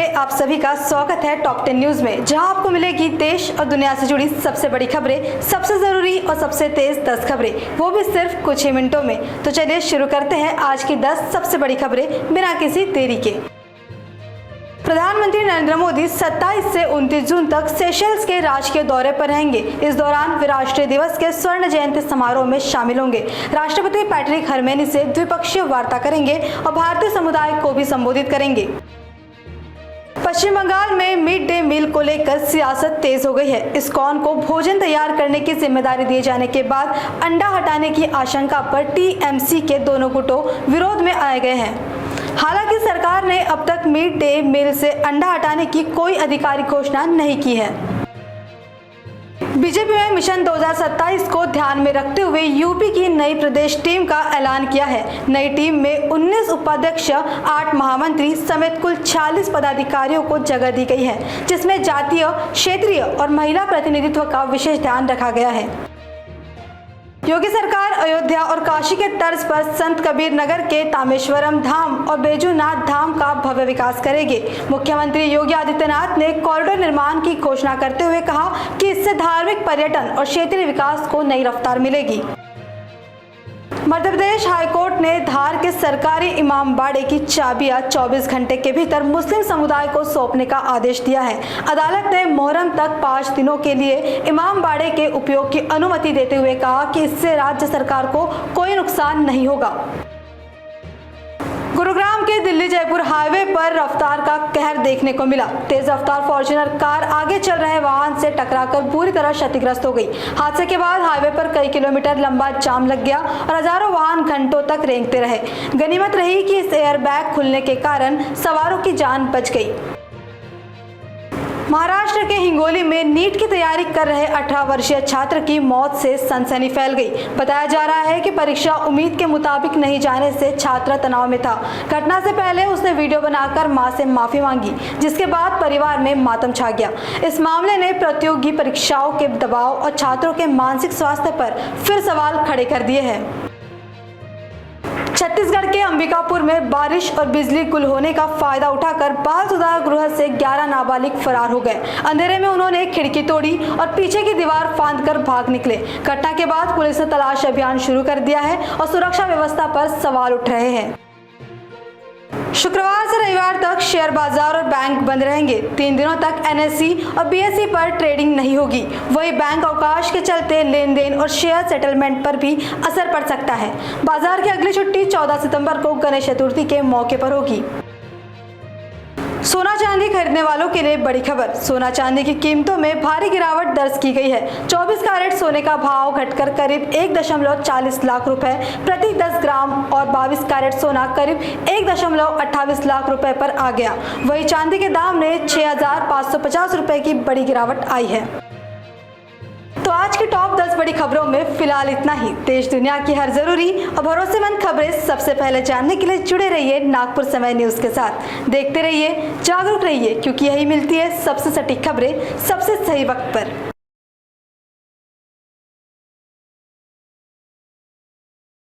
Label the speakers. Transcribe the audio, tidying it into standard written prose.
Speaker 1: नमस्ते, आप सभी का स्वागत है टॉप 10 न्यूज में, जहां आपको मिलेगी देश और दुनिया से जुड़ी सबसे बड़ी खबरें, सबसे जरूरी और सबसे तेज 10 खबरें, वो भी सिर्फ कुछ ही मिनटों में। तो चलिए शुरू करते हैं आज की 10 सबसे बड़ी खबरें बिना किसी देरी के। प्रधानमंत्री नरेंद्र मोदी 27 से 29 जून तक सेशल्स के राजकीय दौरे पर रहेंगे। इस दौरान वे राष्ट्रीय दिवस के स्वर्ण जयंती समारोह में शामिल होंगे। राष्ट्रपति पैट्रिक हरमेनी से द्विपक्षीय वार्ता करेंगे और भारतीय समुदाय को भी संबोधित करेंगे। पश्चिम बंगाल में मिड डे मील को लेकर सियासत तेज हो गई है। इस्कॉन को भोजन तैयार करने की जिम्मेदारी दिए जाने के बाद अंडा हटाने की आशंका पर टीएमसी के दोनों गुटों विरोध में आए गए हैं। हालांकि सरकार ने अब तक मिड डे मील से अंडा हटाने की कोई आधिकारिक घोषणा नहीं की है। बीजेपी में मिशन 2027 को ध्यान में रखते हुए यूपी की नई प्रदेश टीम का ऐलान किया है। नई टीम में 19 उपाध्यक्ष, 8 महामंत्री समेत कुल 46 पदाधिकारियों को जगह दी गई है, जिसमें जातीय, क्षेत्रीय और महिला प्रतिनिधित्व का विशेष ध्यान रखा गया है। योगी सरकार अयोध्या और काशी के तर्ज पर संत कबीर नगर के तामेश्वरम धाम और बैजूनाथ धाम का भव्य विकास करेगी। मुख्यमंत्री योगी आदित्यनाथ ने कॉरिडोर निर्माण की घोषणा करते हुए कहा कि इससे धार्मिक पर्यटन और क्षेत्रीय विकास को नई रफ्तार मिलेगी। मध्य प्रदेश हाईकोर्ट ने धार के सरकारी इमाम बाड़े की चाबियां 24 घंटे के भीतर मुस्लिम समुदाय को सौंपने का आदेश दिया है। अदालत ने मुहर्रम तक 5 दिनों के लिए इमाम बाड़े के उपयोग की अनुमति देते हुए कहा कि इससे राज्य सरकार को कोई नुकसान नहीं होगा। गुरुग्राम के दिल्ली जयपुर हाईवे पर रफ्तार का कहर देखने को मिला। तेज रफ्तार फॉर्च्यूनर कार आगे चल रहे वाहन से टकराकर पूरी तरह क्षतिग्रस्त हो गई। हादसे के बाद हाईवे पर कई किलोमीटर लंबा जाम लग गया और हजारों वाहन घंटों तक रेंगते रहे। गनीमत रही कि इस एयरबैग खुलने के कारण सवारों की जान बच गई। महाराष्ट्र के हिंगोली में नीट की तैयारी कर रहे 18 वर्षीय छात्र की मौत से सनसनी फैल गई। बताया जा रहा है कि परीक्षा उम्मीद के मुताबिक नहीं जाने से छात्र तनाव में था। घटना से पहले उसने वीडियो बनाकर मां से माफी मांगी, जिसके बाद परिवार में मातम छा गया। इस मामले ने प्रतियोगी परीक्षाओं के दबाव और छात्रों के मानसिक स्वास्थ्य पर फिर सवाल खड़े कर दिए हैं। छत्तीसगढ़ के अंबिकापुर में बारिश और बिजली गुल होने का फायदा उठाकर बाल सुधार गृह से 11 नाबालिग फरार हो गए। अंधेरे में उन्होंने खिड़की तोड़ी और पीछे की दीवार फांदकर भाग निकले। घटना के बाद पुलिस ने तलाश अभियान शुरू कर दिया है और सुरक्षा व्यवस्था पर सवाल उठ रहे हैं। शुक्रवार से रविवार तक शेयर बाजार और बैंक बंद रहेंगे। 3 दिनों तक एनएसई और बीएसई पर ट्रेडिंग नहीं होगी। वही बैंक अवकाश के चलते लेन देन और शेयर सेटलमेंट पर भी असर पड़ सकता है। बाजार की अगली छुट्टी 14 सितंबर को गणेश चतुर्थी के मौके पर होगी। सोना चांदी खरीदने वालों के लिए बड़ी खबर। सोना चांदी की कीमतों में भारी गिरावट दर्ज की गई है। 24 कैरेट सोने का भाव घटकर करीब 1.40 लाख रुपए प्रति 10 ग्राम और 22 कैरेट सोना करीब 1.28 लाख रुपए पर आ गया। वही चांदी के दाम में 6,550 रुपए की बड़ी गिरावट आई है। तो आज की टॉप 10 बड़ी खबरों में फिलहाल इतना ही। देश दुनिया की हर जरूरी और भरोसेमंद खबरें सबसे पहले जानने के लिए जुड़े रहिए नागपुर समय न्यूज के साथ। देखते रहिए, जागरूक रहिए, क्योंकि यही मिलती है सबसे सटीक खबरें सबसे सही वक्त पर।